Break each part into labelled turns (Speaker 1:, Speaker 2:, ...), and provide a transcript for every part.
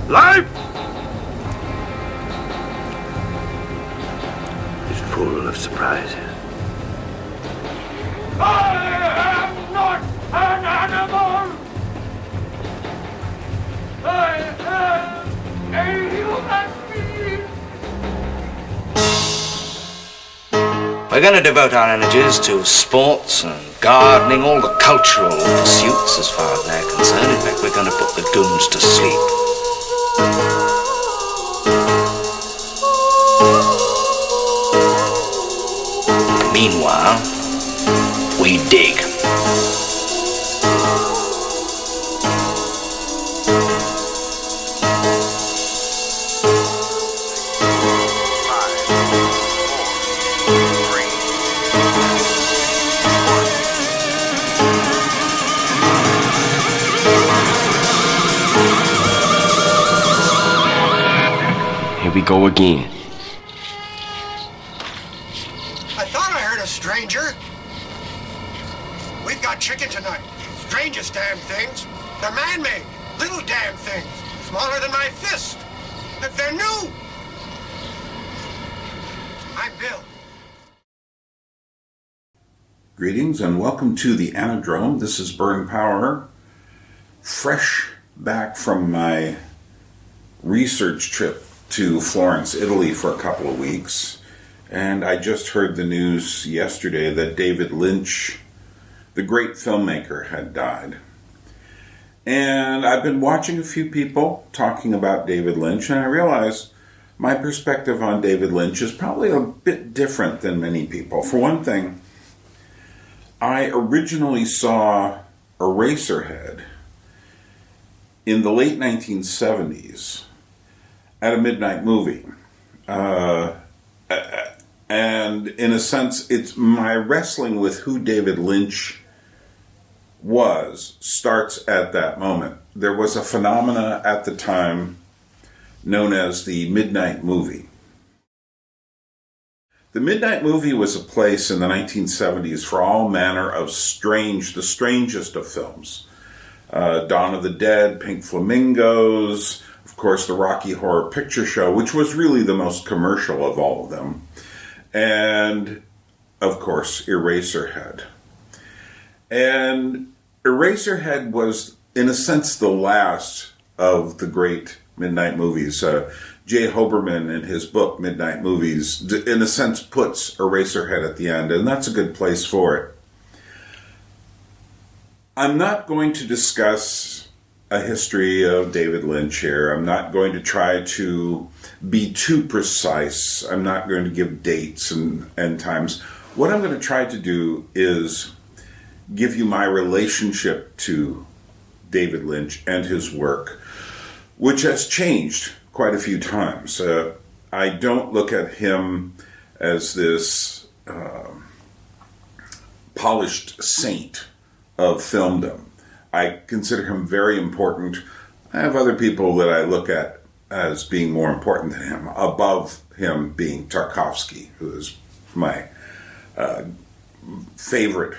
Speaker 1: Life is full of surprises.
Speaker 2: I am not an animal! I am a human being!
Speaker 3: We're going to devote our energies to sports and gardening, all the cultural pursuits as far as they're concerned. In fact, we're going to put the goons to sleep. Meanwhile, we dig.
Speaker 4: Here we go again.
Speaker 5: I thought I heard a stranger. We've got chicken tonight. Strangest damn things. They're man-made. Little damn things. Smaller than my fist. They're new. I'm Bill.
Speaker 6: Greetings and welcome to the Anadrome. This is Burn Power. Fresh back from my research trip to Florence, Italy for a couple of weeks. And I just heard the news yesterday that David Lynch, the great filmmaker, had died. And I've been watching a few people talking about David Lynch, and I realize my perspective on David Lynch is probably a bit different than many people. For one thing, I originally saw Eraserhead in the late 1970s at a midnight movie. And in a sense, it's my wrestling with who David Lynch was starts at that moment. There was a phenomena at the time known as the midnight movie. The midnight movie was a place in the 1970s for all manner of the strangest of films. Dawn of the Dead, Pink Flamingos, of course the Rocky Horror Picture Show, which was really the most commercial of all of them. And, of course, Eraserhead. And Eraserhead was, in a sense, the last of the great midnight movies. Jay Hoberman, in his book, Midnight Movies, in a sense puts Eraserhead at the end, and that's a good place for it. I'm not going to discuss a history of David Lynch here. I'm not going to try to be too precise. I'm not going to give dates and times. What I'm going to try to do is give you my relationship to David Lynch and his work, which has changed quite a few times. I don't look at him as this polished saint of filmdom. I consider him very important. I have other people that I look at as being more important than him, above him being Tarkovsky, who is my favorite,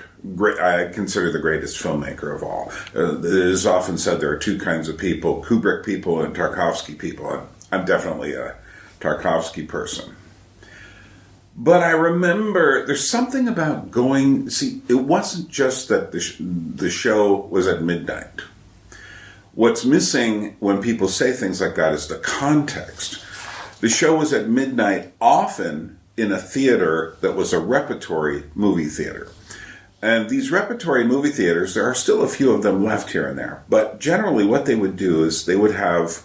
Speaker 6: I consider the greatest filmmaker of all. It is often said there are two kinds of people, Kubrick people and Tarkovsky people. I'm definitely a Tarkovsky person. But I remember there's something about it wasn't just that the show was at midnight. What's missing when people say things like that is the context. The show was at midnight, often in a theater that was a repertory movie theater. And these repertory movie theaters, there are still a few of them left here and there. But generally what they would do is they would have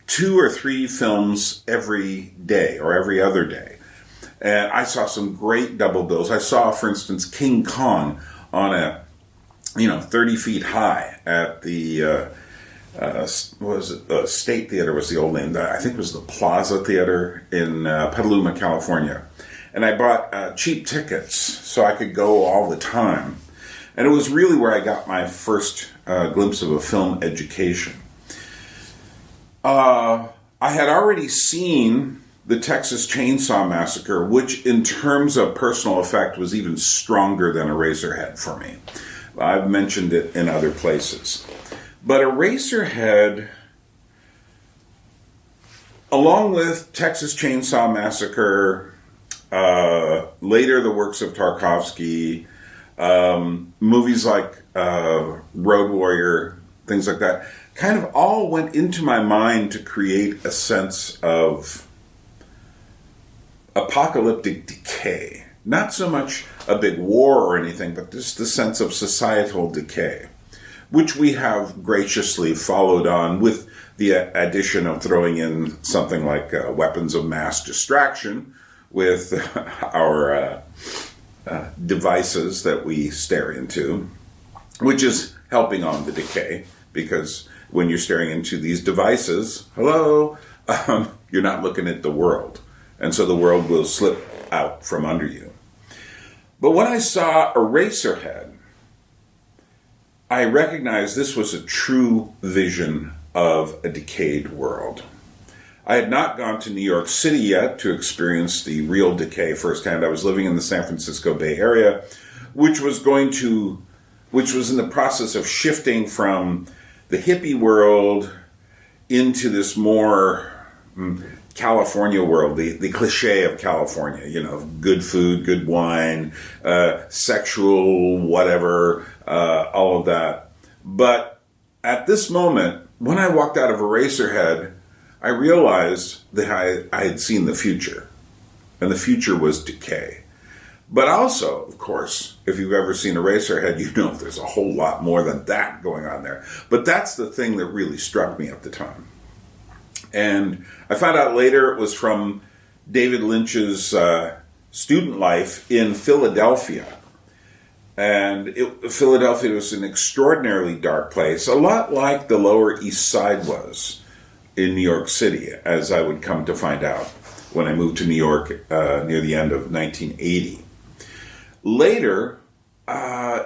Speaker 6: 2 or 3 films every day or every other day. And I saw some great double bills. I saw, for instance, King Kong on a 30 feet high at the, State Theater was the old name. I think it was the Plaza Theater in Petaluma, California. And I bought cheap tickets so I could go all the time. And it was really where I got my first glimpse of a film education. I had already seen the Texas Chainsaw Massacre, which in terms of personal effect was even stronger than Eraserhead for me. I've mentioned it in other places. But Eraserhead along with Texas Chainsaw Massacre, later the works of Tarkovsky, movies like Road Warrior, things like that, kind of all went into my mind to create a sense of apocalyptic decay. Not so much a big war or anything, but just the sense of societal decay, which we have graciously followed on with the addition of throwing in something like weapons of mass distraction with our devices that we stare into, which is helping on the decay, because when you're staring into these devices, you're not looking at the world. And so the world will slip out from under you. But when I saw Eraserhead, I recognized this was a true vision of a decayed world. I had not gone to New York City yet to experience the real decay firsthand. I was living in the San Francisco Bay Area, which was in the process of shifting from the hippie world into this more California world, the cliche of California, good food, good wine, sexual whatever, all of that. But at this moment, when I walked out of Eraserhead, I realized that I had seen the future, and the future was decay. But also, of course, if you've ever seen Eraserhead, you know there's a whole lot more than that going on there. But that's the thing that really struck me at the time. And I found out later it was from David Lynch's student life in Philadelphia. And Philadelphia was an extraordinarily dark place, a lot like the Lower East Side was in New York City, as I would come to find out when I moved to New York near the end of 1980. Later,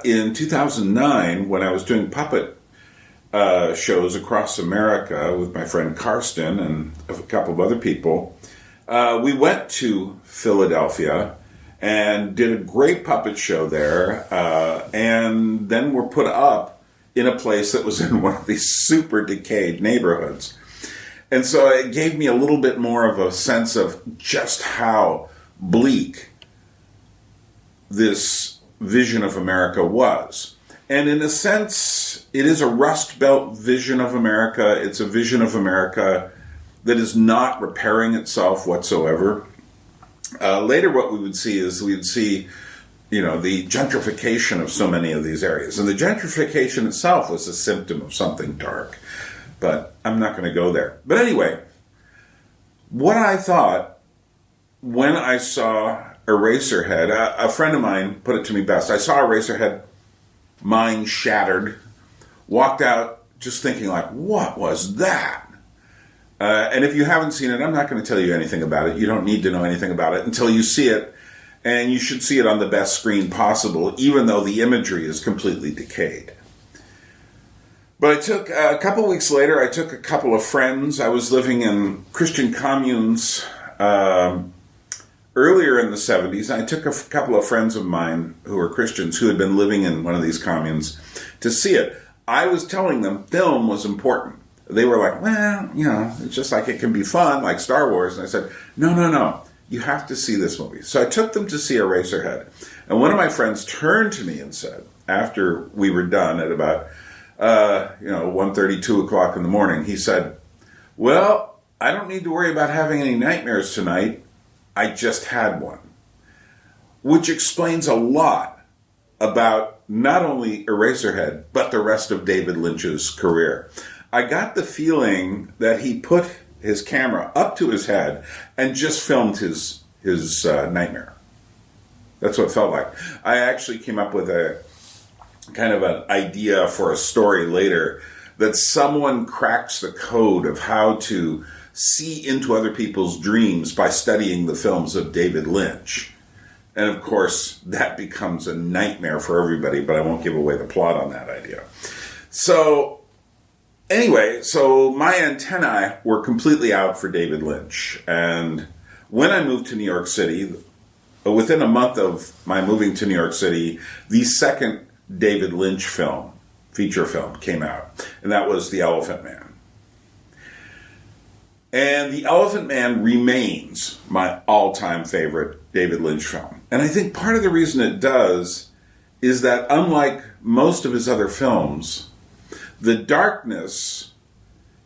Speaker 6: in 2009, when I was doing puppet shows across America with my friend Karsten and a couple of other people, we went to Philadelphia and did a great puppet show there, and then were put up in a place that was in one of these super decayed neighborhoods. And so it gave me a little bit more of a sense of just how bleak this vision of America was. And in a sense, it is a Rust Belt vision of America. It's a vision of America that is not repairing itself whatsoever. Later, what we would see is the gentrification of so many of these areas. And the gentrification itself was a symptom of something dark. But I'm not going to go there. But anyway, what I thought when I saw Eraserhead, a friend of mine put it to me best. I saw Eraserhead, mind shattered, walked out just thinking like, what was that? And if you haven't seen it, I'm not going to tell you anything about it. You don't need to know anything about it until you see it. And you should see it on the best screen possible, even though the imagery is completely decayed. But I took, a couple weeks later, I took a couple of friends. I was living in Christian communes earlier in the 70s. And I took a couple of friends of mine who were Christians who had been living in one of these communes to see it. I was telling them film was important. They were like, well, it's just like it can be fun, like Star Wars. And I said, no. You have to see this movie. So I took them to see Eraserhead. And one of my friends turned to me and said, after we were done at about 1:30, 2 o'clock in the morning, he said, well, I don't need to worry about having any nightmares tonight. I just had one. Which explains a lot about not only Eraserhead, but the rest of David Lynch's career. I got the feeling that he put his camera up to his head and just filmed his nightmare. That's what it felt like. I actually came up with a kind of an idea for a story later that someone cracks the code of how to see into other people's dreams by studying the films of David Lynch. And of course, that becomes a nightmare for everybody, but I won't give away the plot on that idea. So anyway, my antennae were completely out for David Lynch. And when I moved to New York City, within a month of my moving to New York City, the second David Lynch feature film, came out. And that was The Elephant Man. And The Elephant Man remains my all-time favorite David Lynch film. And I think part of the reason it does is that unlike most of his other films, the darkness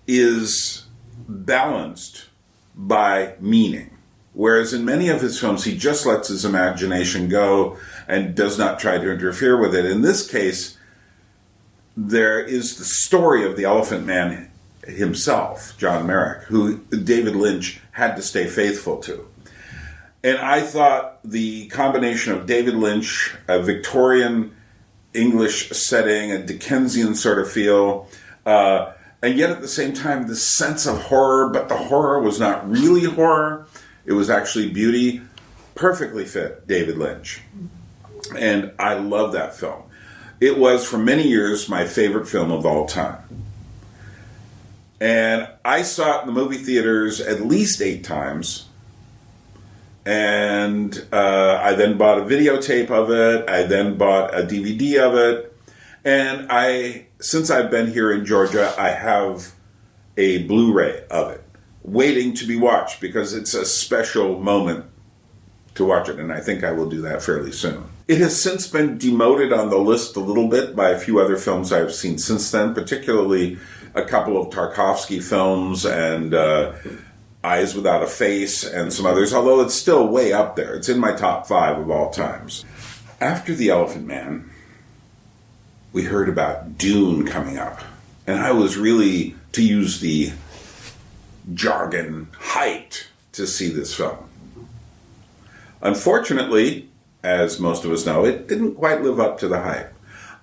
Speaker 6: is balanced by meaning. Whereas in many of his films, he just lets his imagination go and does not try to interfere with it. In this case, there is the story of the Elephant Man himself, John Merrick, who David Lynch had to stay faithful to. And I thought the combination of David Lynch, a Victorian English setting, a Dickensian sort of feel, and yet at the same time this sense of horror, but the horror was not really horror. It was actually beauty. Perfectly fit David Lynch. And I love that film. It was, for many years, my favorite film of all time. And I saw it in the movie theaters at least 8 times. And I then bought a videotape of it. I then bought a DVD of it. And since I've been here in Georgia, I have a Blu-ray of it, waiting to be watched because it's a special moment to watch it, and I think I will do that fairly soon. It has since been demoted on the list a little bit by a few other films I've seen since then, particularly a couple of Tarkovsky films and Eyes Without a Face and some others, although it's still way up there. It's in my top 5 of all times. After The Elephant Man, we heard about Dune coming up, and I was really, to use the jargon, hyped to see this film. Unfortunately, as most of us know, it didn't quite live up to the hype.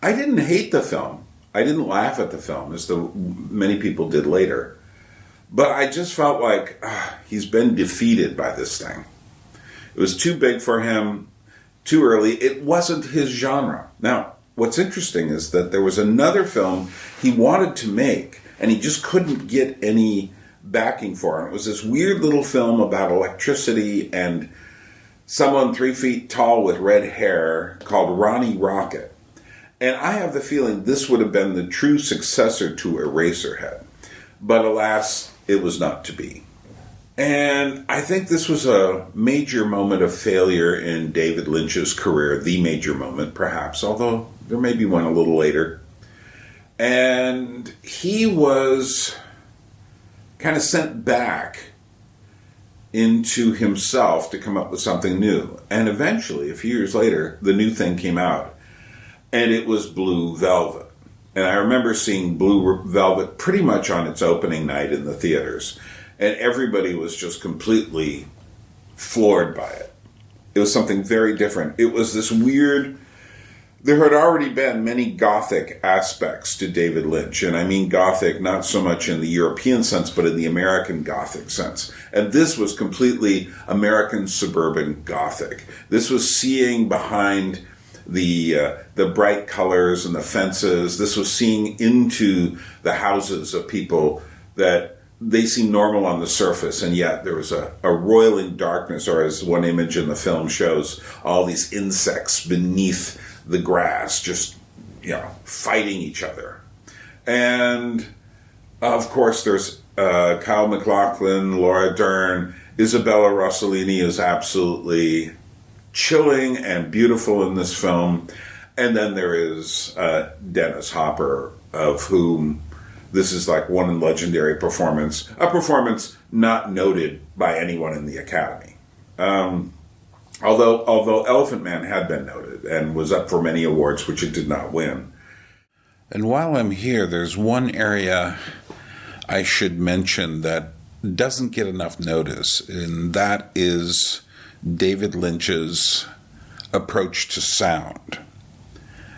Speaker 6: I didn't hate the film. I didn't laugh at the film, as many people did later. But I just felt like he's been defeated by this thing. It was too big for him, too early. It wasn't his genre. Now, what's interesting is that there was another film he wanted to make, and he just couldn't get any backing for it. It was this weird little film about electricity and someone 3 feet tall with red hair called Ronnie Rocket. And I have the feeling this would have been the true successor to Eraserhead. But alas, it was not to be. And I think this was a major moment of failure in David Lynch's career, the major moment perhaps, although there may be one a little later. And he was kind of sent back into himself to come up with something new. And eventually, a few years later, the new thing came out, and it was Blue Velvet. And I remember seeing Blue Velvet pretty much on its opening night in the theaters, and everybody was just completely floored by it. It was something very different. It was this weird... There had already been many Gothic aspects to David Lynch, and I mean Gothic not so much in the European sense, but in the American Gothic sense. And this was completely American suburban Gothic. This was seeing behind the bright colors and the fences. This was seeing into the houses of people that they seemed normal on the surface, and yet there was a roiling darkness, or as one image in the film shows, all these insects beneath the grass, just, fighting each other. And, of course, there's Kyle MacLachlan, Laura Dern. Isabella Rossellini is absolutely chilling and beautiful in this film. And then there is Dennis Hopper, of whom this is like one legendary performance, a performance not noted by anyone in the Academy. Although Elephant Man had been noted and was up for many awards, which it did not win. And while I'm here, there's one area I should mention that doesn't get enough notice, and that is David Lynch's approach to sound.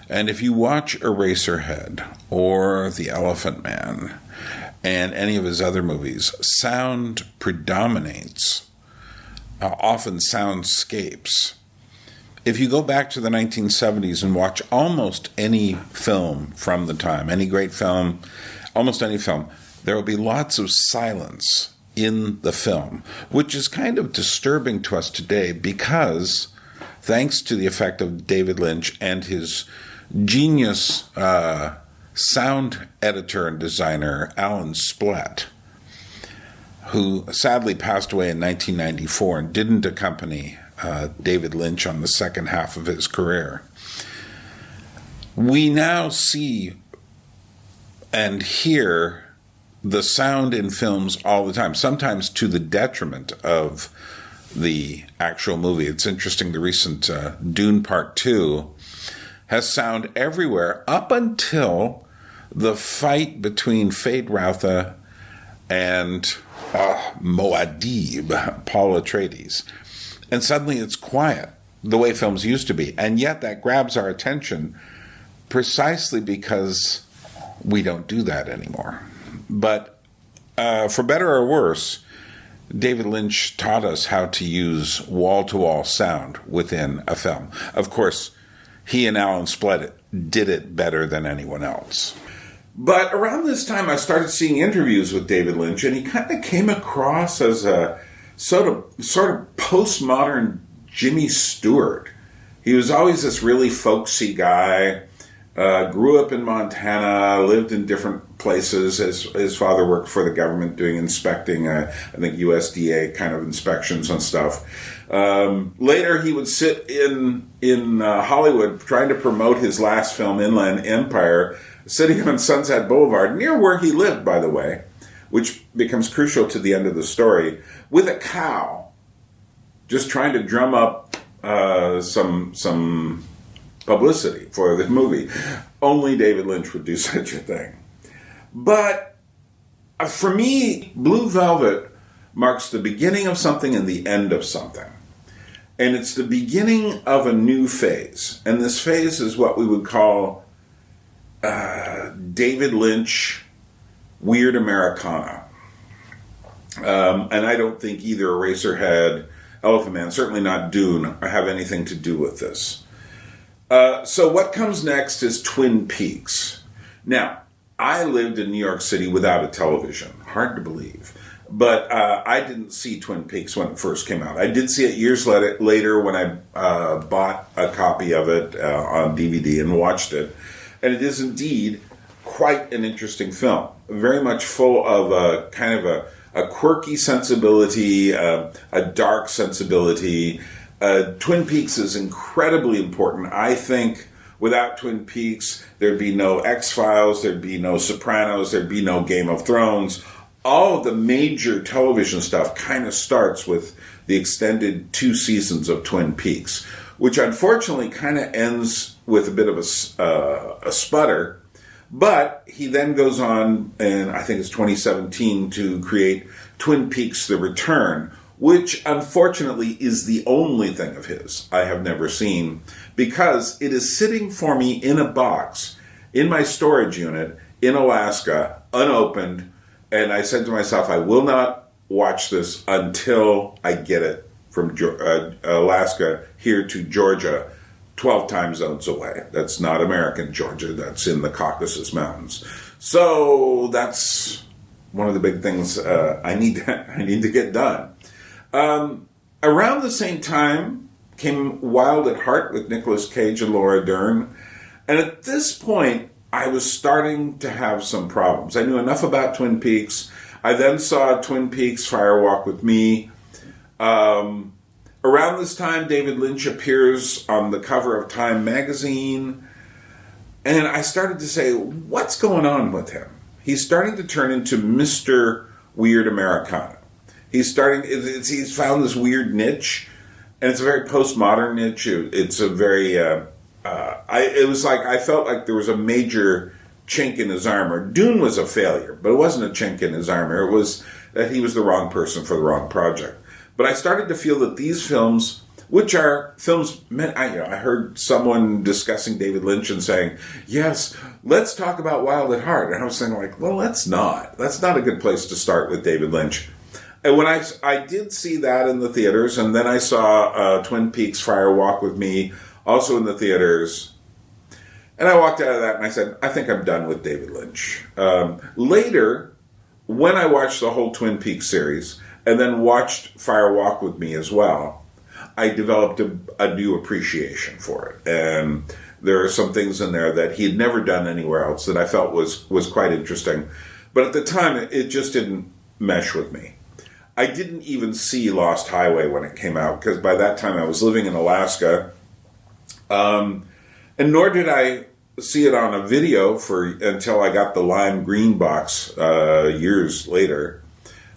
Speaker 6: And if you watch Eraserhead or The Elephant Man and any of his other movies, sound predominates. Often soundscapes. If you go back to the 1970s and watch almost any film from the time, any great film, almost any film, there will be lots of silence in the film, which is kind of disturbing to us today because, thanks to the effect of David Lynch and his genius sound editor and designer, Alan Splett, who sadly passed away in 1994 and didn't accompany David Lynch on the second half of his career. We now see and hear the sound in films all the time, sometimes to the detriment of the actual movie. It's interesting, the recent Dune Part 2 has sound everywhere up until the fight between Feyd-Rautha and Muad'Dib, Paul Atreides. And suddenly it's quiet, the way films used to be. And yet that grabs our attention precisely because we don't do that anymore. But for better or worse, David Lynch taught us how to use wall-to-wall sound within a film. Of course, he and Alan Splet did it better than anyone else. But around this time, I started seeing interviews with David Lynch, and he kind of came across as a sort of postmodern Jimmy Stewart. He was always this really folksy guy, grew up in Montana, lived in different places. His father worked for the government doing inspecting, I think USDA kind of inspections and stuff. Later, he would sit in Hollywood trying to promote his last film, Inland Empire, sitting on Sunset Boulevard, near where he lived, by the way, which becomes crucial to the end of the story, with a cow, just trying to drum up some publicity for the movie. Only David Lynch would do such a thing. But for me, Blue Velvet marks the beginning of something and the end of something. And it's the beginning of a new phase. And this phase is what we would call David Lynch Weird Americana. And I don't think either Eraserhead, Elephant Man, certainly not Dune, have anything to do with this. So what comes next is Twin Peaks. Now, I lived in New York City without a television. Hard to believe. But I didn't see Twin Peaks when it first came out. I did see it years later when I bought a copy of it on DVD and watched it. And it is indeed quite an interesting film. Very much full of a kind of a quirky sensibility, a dark sensibility. Twin Peaks is incredibly important. I think without Twin Peaks, there'd be no X-Files, there'd be no Sopranos, there'd be no Game of Thrones. All of the major television stuff kind of starts with the extended 2 seasons of Twin Peaks, which unfortunately kind of ends with a bit of a sputter. But he then goes on, and I think it's 2017, to create Twin Peaks The Return, which unfortunately is the only thing of his I have never seen, because it is sitting for me in a box in my storage unit in Alaska, unopened, and I said to myself, I will not watch this until I get it from Alaska here to Georgia, 12 time zones away. That's not American Georgia, that's in the Caucasus Mountains. So that's one of the big things I need to get done. Around the same time came Wild at Heart with Nicolas Cage and Laura Dern. And at this point, I was starting to have some problems. I knew enough about Twin Peaks. I then saw Twin Peaks Fire Walk with Me. Around this time, David Lynch appears on the cover of Time magazine. And I started to say, what's going on with him? He's starting to turn into Mr. Weird Americana. He's found this weird niche, and it's a very postmodern niche. It's a very, it was like, I felt like there was a major chink in his armor. Dune was a failure, but it wasn't a chink in his armor. It was that he was the wrong person for the wrong project. But I started to feel that these films, which are films, I heard someone discussing David Lynch and saying, yes, let's talk about Wild at Heart. And I was thinking like, well, let's not. That's not a good place to start with David Lynch. And when I did see that in the theaters, and then I saw Twin Peaks Fire Walk with Me also in the theaters, and I walked out of that and I said, I think I'm done with David Lynch. Later, when I watched the whole Twin Peaks series, and then watched Fire Walk with Me as well, I developed a new appreciation for it. And there are some things in there that he had never done anywhere else that I felt was quite interesting. But at the time, it just didn't mesh with me. I didn't even see Lost Highway when it came out, because by that time I was living in Alaska. And nor did I see it on a video until I got the lime green box years later.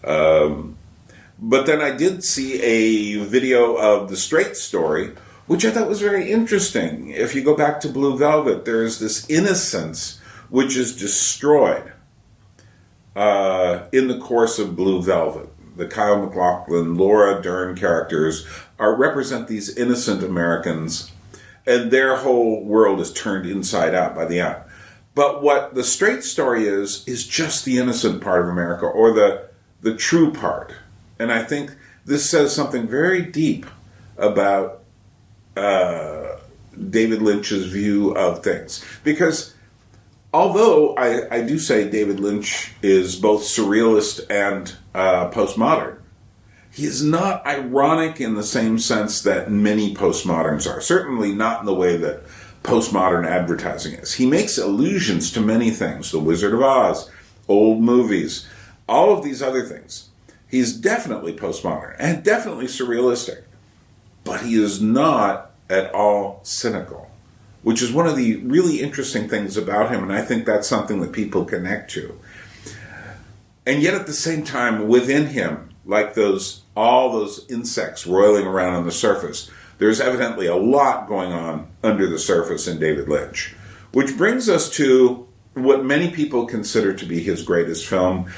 Speaker 6: But then I did see a video of the Straight Story, which I thought was very interesting. If you go back to Blue Velvet, there is this innocence which is destroyed in the course of Blue Velvet. The Kyle MacLachlan, Laura Dern characters represent these innocent Americans, and their whole world is turned inside out by the end. But what the Straight Story is just the innocent part of America, or the true part. And I think this says something very deep about David Lynch's view of things. Because although I do say David Lynch is both surrealist and postmodern, he is not ironic in the same sense that many postmoderns are. Certainly not in the way that postmodern advertising is. He makes allusions to many things. The Wizard of Oz, old movies, all of these other things. He's definitely postmodern and definitely surrealistic. But he is not at all cynical, which is one of the really interesting things about him, and I think that's something that people connect to. And yet at the same time, within him, like all those insects roiling around on the surface, there's evidently a lot going on under the surface in David Lynch. Which brings us to what many people consider to be his greatest film.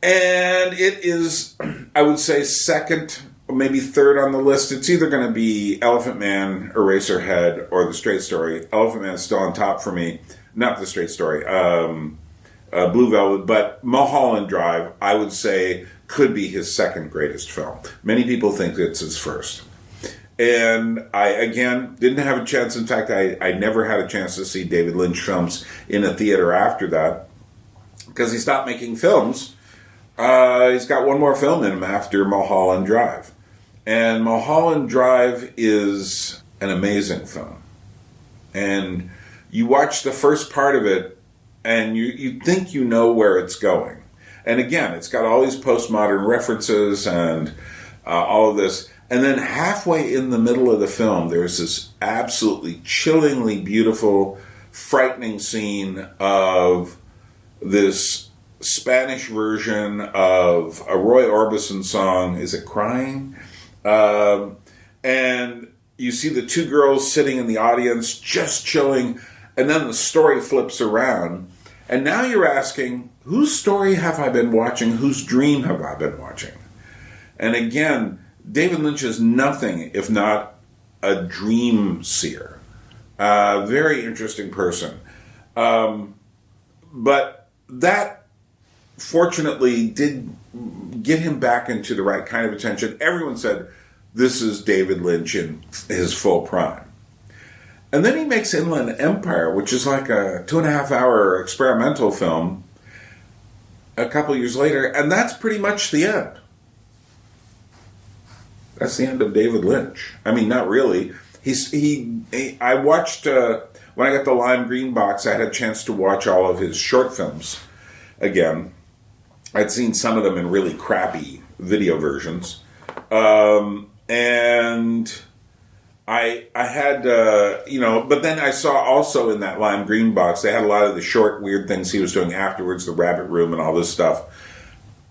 Speaker 6: And it is, I would say, second, or maybe third on the list. It's either going to be Elephant Man, Eraserhead, or The Straight Story. Elephant Man is still on top for me. Not The Straight Story. Blue Velvet. But Mulholland Drive, I would say, could be his second greatest film. Many people think it's his first. And I, again, didn't have a chance. In fact, I never had a chance to see David Lynch films in a theater after that, because he stopped making films. He's got one more film in him after Mulholland Drive. And Mulholland Drive is an amazing film. And you watch the first part of it, and you think you know where it's going. And again, it's got all these postmodern references and all of this. And then halfway in the middle of the film, there's this absolutely chillingly beautiful, frightening scene of this Spanish version of a Roy Orbison song, is it Crying? And you see the two girls sitting in the audience just chilling, and then the story flips around, and now you're asking, whose story have I been watching? Whose dream have I been watching? And again, David Lynch is nothing if not a dream seer. Very interesting person. But that fortunately did get him back into the right kind of attention. Everyone said, this is David Lynch in his full prime. And then he makes Inland Empire, which is like a 2.5-hour experimental film, a couple years later, and that's pretty much the end. That's the end of David Lynch. I mean, not really. I watched, when I got the lime green box, I had a chance to watch all of his short films again. I'd seen some of them in really crappy video versions. And I had, but then I saw also in that lime green box, they had a lot of the short weird things he was doing afterwards, the Rabbit Room and all this stuff.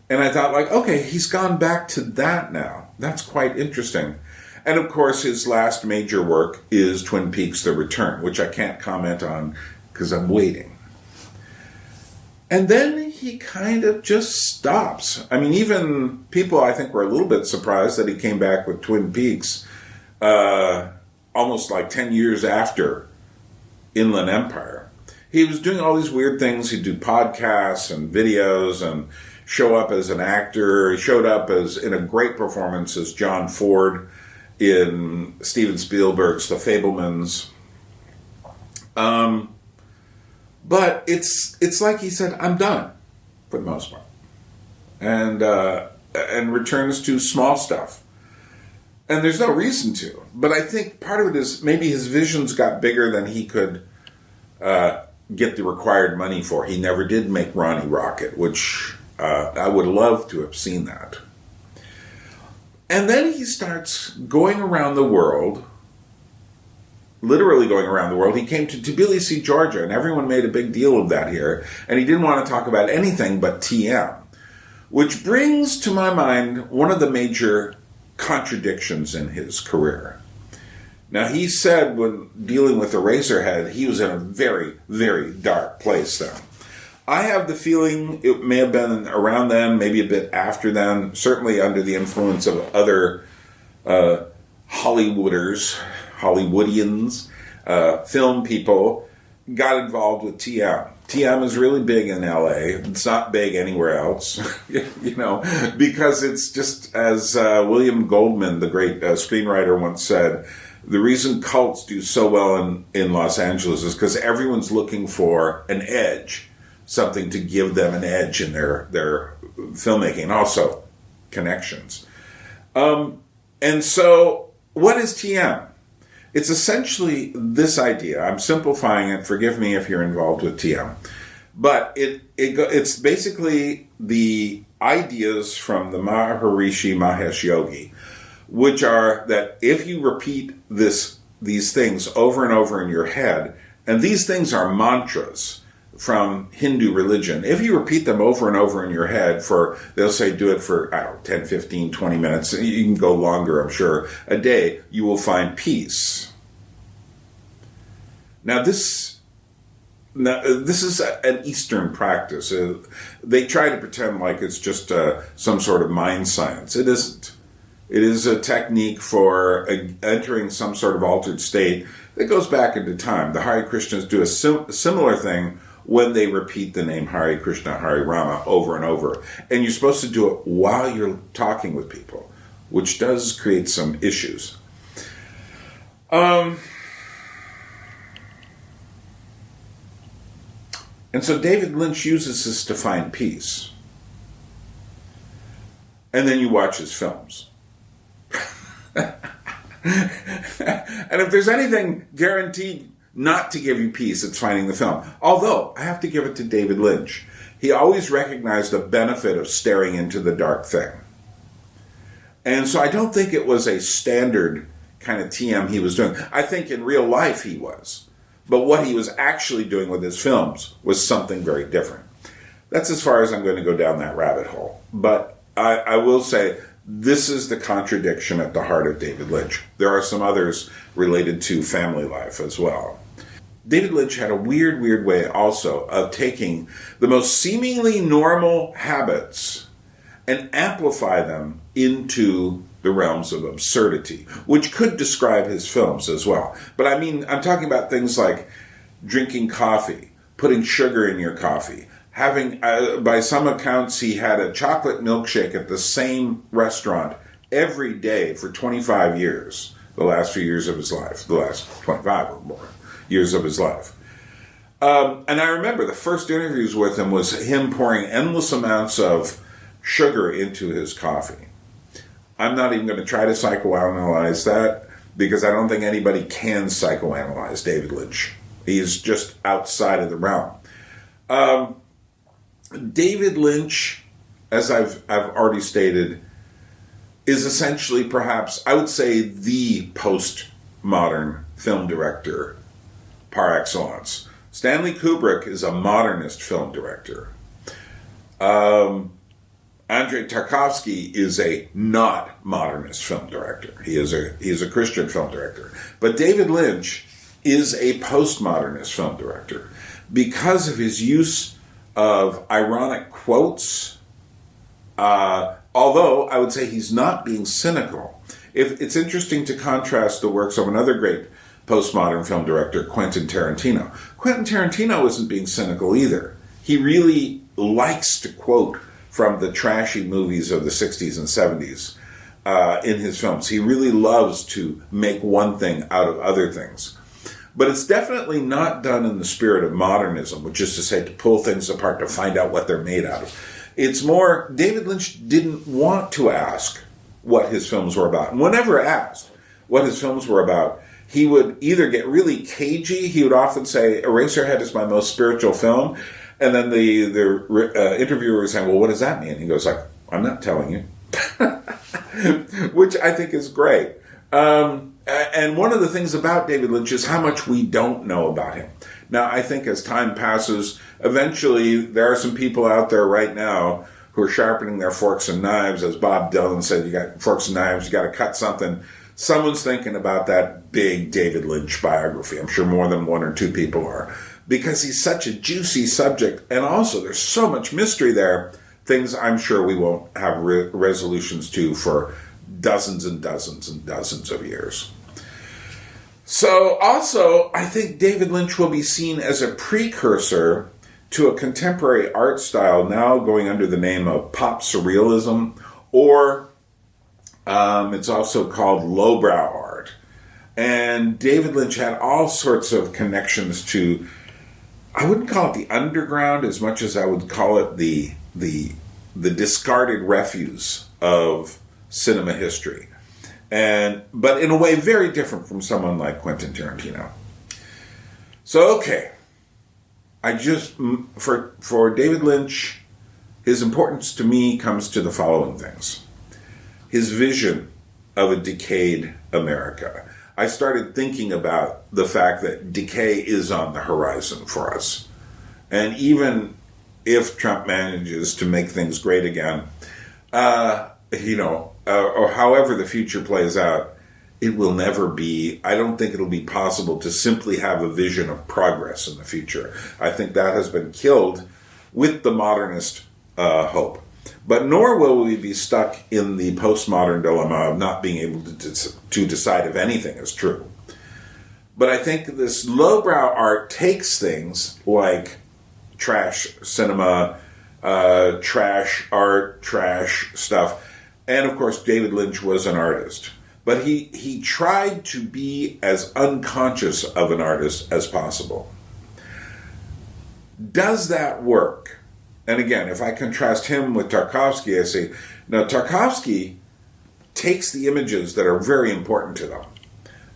Speaker 6: And I thought, like, okay, he's gone back to that now. That's quite interesting. And of course, his last major work is Twin Peaks: The Return, which I can't comment on because I'm waiting. And then he kind of just stops. I mean, even people, I think, were a little bit surprised that he came back with Twin Peaks almost like 10 years after Inland Empire. He was doing all these weird things. He'd do podcasts and videos and show up as an actor. He showed up in a great performance as John Ford in Steven Spielberg's The Fabelmans. But it's like he said, I'm done, for the most part. And returns to small stuff. And there's no reason to. But I think part of it is maybe his visions got bigger than he could get the required money for. He never did make Ronnie Rocket, which I would love to have seen that. And then he starts going around the world, literally going around the world. He came to Tbilisi, Georgia, and everyone made a big deal of that here. And he didn't want to talk about anything but TM, which brings to my mind one of the major contradictions in his career. Now, he said when dealing with Eraserhead, he was in a very, very dark place then. I have the feeling it may have been around then, maybe a bit after then, certainly under the influence of other Hollywoodians, film people, got involved with TM. TM is really big in LA. It's not big anywhere else, because it's just, as William Goldman, the great screenwriter, once said, the reason cults do so well in Los Angeles is because everyone's looking for an edge, something to give them an edge in their filmmaking, and also connections. And so, what is TM? It's essentially this idea. I'm simplifying it. Forgive me if you're involved with TM. But it's basically the ideas from the Maharishi Mahesh Yogi, which are that if you repeat these things over and over in your head, and these things are mantras from Hindu religion, if you repeat them over and over in your head they'll say do it for, 10, 15, 20 minutes, you can go longer, I'm sure, a day, you will find peace. Now this is an Eastern practice. They try to pretend like it's just some sort of mind science. It isn't. It is a technique for entering some sort of altered state that goes back into time. The Hare Krishnas do a similar thing when they repeat the name Hare Krishna, Hare Rama over and over. And you're supposed to do it while you're talking with people, which does create some issues. And so David Lynch uses this to find peace. And then you watch his films. And if there's anything guaranteed not to give you peace, it's finding the film. Although, I have to give it to David Lynch. He always recognized the benefit of staring into the dark thing. And so I don't think it was a standard kind of TM he was doing. I think in real life he was. But what he was actually doing with his films was something very different. That's as far as I'm going to go down that rabbit hole. But I will say, this is the contradiction at the heart of David Lynch. There are some others related to family life as well. David Lynch had a weird way also of taking the most seemingly normal habits and amplify them into the realms of absurdity, which could describe his films as well. But I mean, I'm talking about things like drinking coffee, putting sugar in your coffee, having, by some accounts, he had a chocolate milkshake at the same restaurant every day for 25 years, the last few years of his life, the last 25 or more years of his life. And I remember the first interviews with him was him pouring endless amounts of sugar into his coffee. I'm not even going to try to psychoanalyze that, because I don't think anybody can psychoanalyze David Lynch. He's just outside of the realm. David Lynch, as I've already stated, is essentially perhaps, I would say, the postmodern film director par excellence. Stanley Kubrick is a modernist film director. Andrei Tarkovsky is a not modernist film director. He is a Christian film director. But David Lynch is a postmodernist film director because of his use of ironic quotes, although I would say he's not being cynical. It's interesting to contrast the works of another great postmodern film director, Quentin Tarantino. Quentin Tarantino isn't being cynical either. He really likes to quote from the trashy movies of the 60s and 70s in his films. He really loves to make one thing out of other things. But it's definitely not done in the spirit of modernism, which is to say to pull things apart to find out what they're made out of. It's more, David Lynch didn't want to ask what his films were about. And whenever asked what his films were about, he would either get really cagey. He would often say, Eraserhead is my most spiritual film. And then the interviewer was saying, well, what does that mean? He goes like, I'm not telling you. Which I think is great. And one of the things about David Lynch is how much we don't know about him. Now, I think as time passes, eventually there are some people out there right now who are sharpening their forks and knives. As Bob Dylan said, you got forks and knives, you got to cut something. Someone's thinking about that big David Lynch biography. I'm sure more than one or two people are. Because he's such a juicy subject, and also there's so much mystery there, things I'm sure we won't have resolutions to for dozens and dozens and dozens of years. So also, I think David Lynch will be seen as a precursor to a contemporary art style now going under the name of pop surrealism, or it's also called lowbrow art. And David Lynch had all sorts of connections to, I wouldn't call it the underground as much as I would call it the discarded refuse of cinema history. But in a way very different from someone like Quentin Tarantino. So, okay. For David Lynch, his importance to me comes to the following things. His vision of a decayed America. I started thinking about the fact that decay is on the horizon for us. And even if Trump manages to make things great again, or however the future plays out, it will never be, I don't think it'll be possible to simply have a vision of progress in the future. I think that has been killed with the modernist hope. But nor will we be stuck in the postmodern dilemma of not being able to decide if anything is true. But I think this lowbrow art takes things like trash cinema, trash art, trash stuff. And of course, David Lynch was an artist. But he tried to be as unconscious of an artist as possible. Does that work? And again, if I contrast him with Tarkovsky, I say, now Tarkovsky takes the images that are very important to them.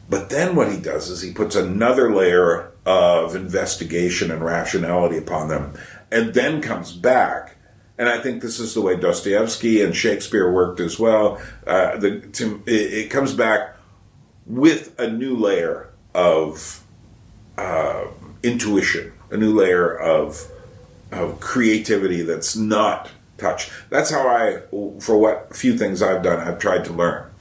Speaker 6: But then what he does is he puts another layer of investigation and rationality upon them, and then comes back. And I think this is the way Dostoevsky and Shakespeare worked as well. It comes back with a new layer of intuition, a new layer of creativity that's not touched. That's how for what few things I've done, I've tried to learn.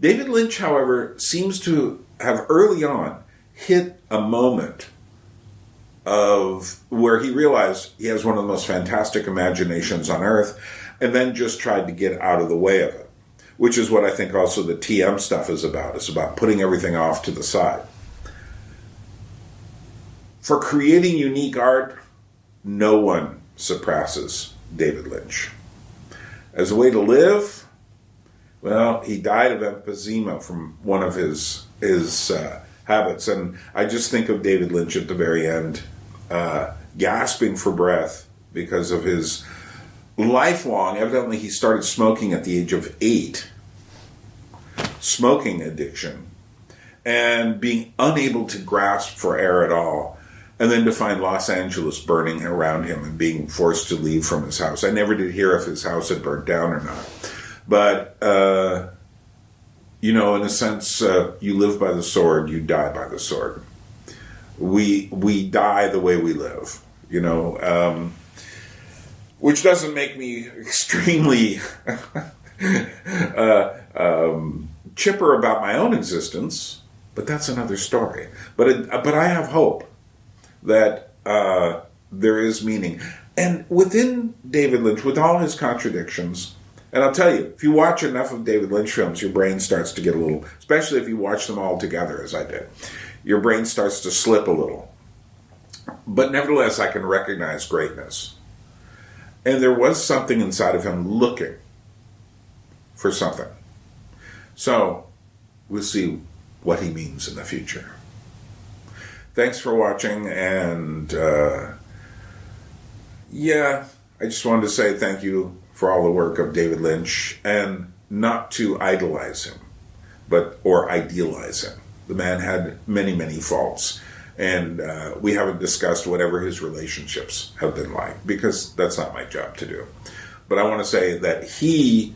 Speaker 6: David Lynch, however, seems to have early on hit a moment of where he realized he has one of the most fantastic imaginations on earth, and then just tried to get out of the way of it, which is what I think also the TM stuff is about. It's about putting everything off to the side. For creating unique art, no one surpasses David Lynch. As a way to live, well, he died of emphysema from one of his habits, and I just think of David Lynch at the very end, gasping for breath because of his lifelong, evidently he started smoking at the age of 8, smoking addiction, and being unable to grasp for air at all. And then to find Los Angeles burning around him and being forced to leave from his house. I never did hear if his house had burnt down or not. But, in a sense, you live by the sword, you die by the sword. We die the way we live, which doesn't make me extremely chipper about my own existence, but that's another story. But I have hope that there is meaning. And within David Lynch, with all his contradictions, and I'll tell you, if you watch enough of David Lynch films, your brain starts to get a little, especially if you watch them all together, as I did, your brain starts to slip a little. But nevertheless, I can recognize greatness. And there was something inside of him looking for something. So, we'll see what he means in the future. Thanks for watching, and I just wanted to say thank you for all the work of David Lynch, and not to idolize him, or idealize him. The man had many, many faults, And we haven't discussed whatever his relationships have been like, because that's not my job to do. But I want to say that he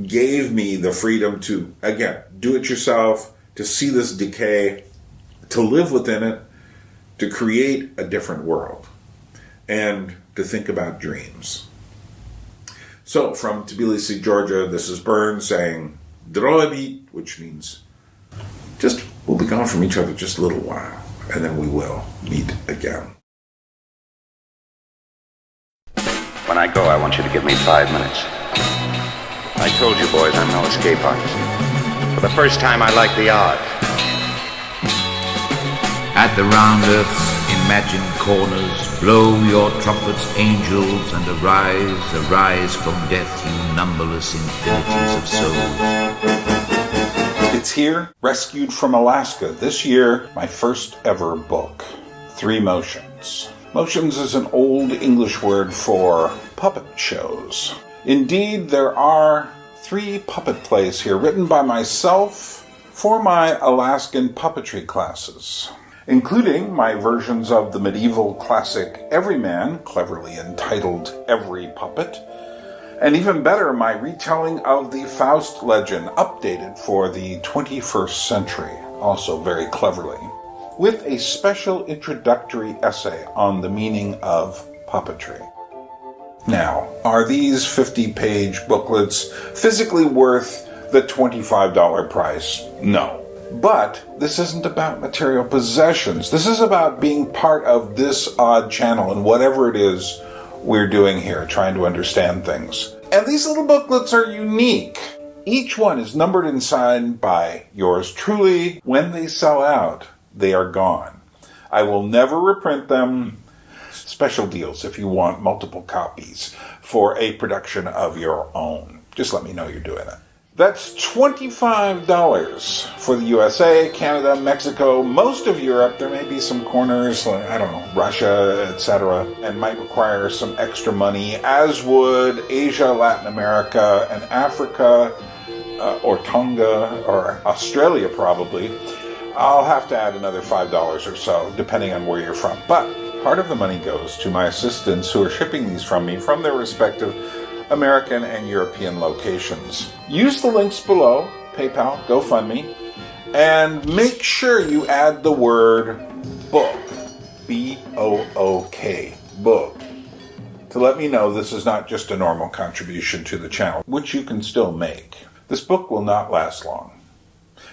Speaker 6: gave me the freedom to, again, do it yourself, to see this decay, to live within it, to create a different world, and to think about dreams. So, from Tbilisi, Georgia, this is Burns saying, R.I.P, which means we'll be gone from each other just a little while, and then we will meet again.
Speaker 1: When I go, I want you to give me 5 minutes. I told you boys I'm no escape artist. For the first time, I like the odds.
Speaker 7: At the round earth's imagined corners, blow your trumpets, angels, and arise from death, you numberless infinities of souls.
Speaker 6: It's here, rescued from Alaska. This year, my first ever book, 3 Motions. Motions is an old English word for puppet shows. Indeed, there are 3 puppet plays here written by myself for my Alaskan puppetry classes, including my versions of the medieval classic Everyman, cleverly entitled Every Puppet, and even better, my retelling of the Faust legend, updated for the 21st century, also very cleverly, with a special introductory essay on the meaning of puppetry. Now, are these 50-page booklets physically worth the $25 price? No. But this isn't about material possessions. This is about being part of this odd channel and whatever it is we're doing here, trying to understand things. And these little booklets are unique. Each one is numbered and signed by yours truly. When they sell out, they are gone. I will never reprint them. Special deals if you want multiple copies for a production of your own. Just let me know you're doing it. That's $25 for the USA, Canada, Mexico, most of Europe. There may be some corners, like, I don't know, Russia, etc., and might require some extra money, as would Asia, Latin America, and Africa, or Tonga, or Australia probably. I'll have to add another $5 or so, depending on where you're from. But part of the money goes to my assistants who are shipping these from me from their respective American and European locations. Use the links below, PayPal, GoFundMe, and make sure you add the word book, B-O-O-K, book, to let me know this is not just a normal contribution to the channel, which you can still make. This book will not last long.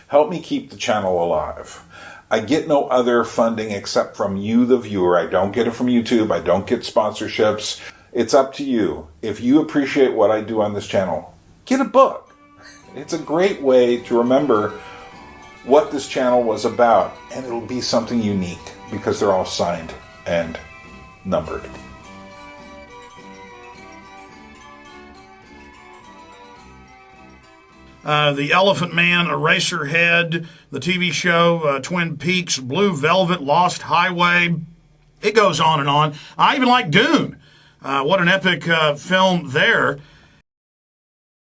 Speaker 6: Help me keep the channel alive. I get no other funding except from you, the viewer. I don't get it from YouTube. I don't get sponsorships. It's up to you. If you appreciate what I do on this channel, get a book. It's a great way to remember what this channel was about, and it'll be something unique because they're all signed and numbered.
Speaker 8: The Elephant Man, Eraserhead, the TV show Twin Peaks, Blue Velvet, Lost Highway. It goes on and on. I even like Dune. What an epic film there.